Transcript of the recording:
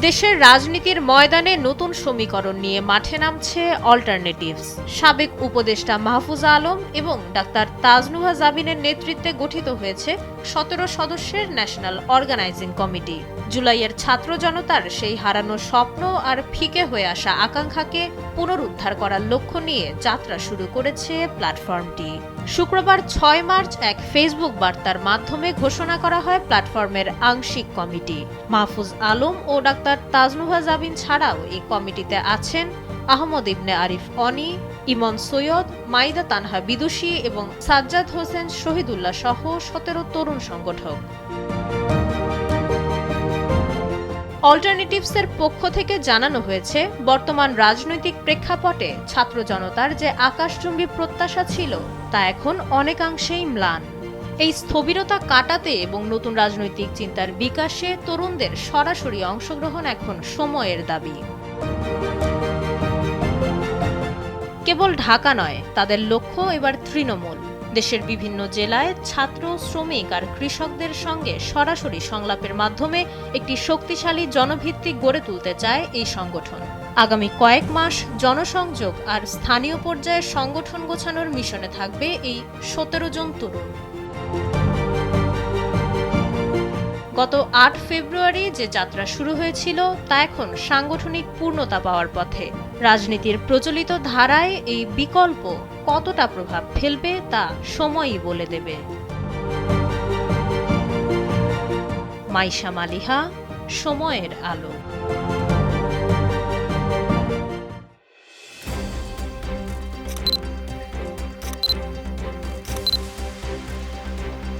দেশের রাজনীতির ময়দানে নতুন সমীকরণ নিয়ে মাঠে নামছে অল্টারনেটিভস। সাবেক উপদেষ্টা মাহফুজা আলম এবং ডাক্তার তাজনুভা জাবিনের নেতৃত্বে গঠিত হয়েছে ১৭ সদস্যের ন্যাশনাল অর্গানাইজিং কমিটি। জুলাইয়ের ছাত্র জনতার সেই হারানো স্বপ্ন আর ফিকে হয়ে আসা আকাঙ্ক্ষাকে পুনরুদ্ধার করার লক্ষ্য নিয়ে যাত্রা শুরু করেছে প্ল্যাটফর্মটি। শুক্রবার ৬ মার্চ এক ফেসবুক বার্তার মাধ্যমে ঘোষণা করা হয় প্ল্যাটফর্মের আংশিক কমিটি। মাহফুজ আলম ও ডাক্তার তাজনুভা জাবিন ছাড়াও এই কমিটিতে আছেন আহমদ ইবনে আরিফ অনি, ইমন সৈয়দ, মাইদা তানহা বিদুষী এবং সাজ্জাদ হোসেন শহীদুল্লাহ সহ ১৭ তরুণ সংগঠক। অল্টারনেটিভসের পক্ষ থেকে জানানো হয়েছে, বর্তমান রাজনৈতিক প্রেক্ষাপটে ছাত্র জনতার যে আকাশচুম্বী প্রত্যাশা ছিল তা এখন অনেকাংশেই ম্লান। এই স্থবিরতা কাটাতে এবং নতুন রাজনৈতিক চিন্তার বিকাশে তরুণদের সরাসরি অংশগ্রহণ এখন সময়ের দাবি। কেবল ঢাকা নয়, তাদের লক্ষ্য এবার তৃণমূল। দেশের বিভিন্ন জেলায় ছাত্র, শ্রমিক আর কৃষকদের সঙ্গে সরাসরি সংলাপের মাধ্যমে একটি শক্তিশালী জনভিত্তিক গড়ে তুলতে চায় এই সংগঠন। আগামী কয়েক মাস জনসংযোগ আর স্থানীয় পর্যায়ে সংগঠন গোছানোর মিশনে থাকবে এই ১৭ জন তরুণ। গত ৮ ফেব্রুয়ারি যে যাত্রা শুরু হয়েছিল তা এখন সাংগঠনিক পূর্ণতা পাওয়ার পথে। রাজনীতির প্রচলিত ধারায় এই বিকল্প কতটা প্রভাব ফেলবে তা সময়ই বলে দেবে। মাইশা মালিহা, সময়ের আলো।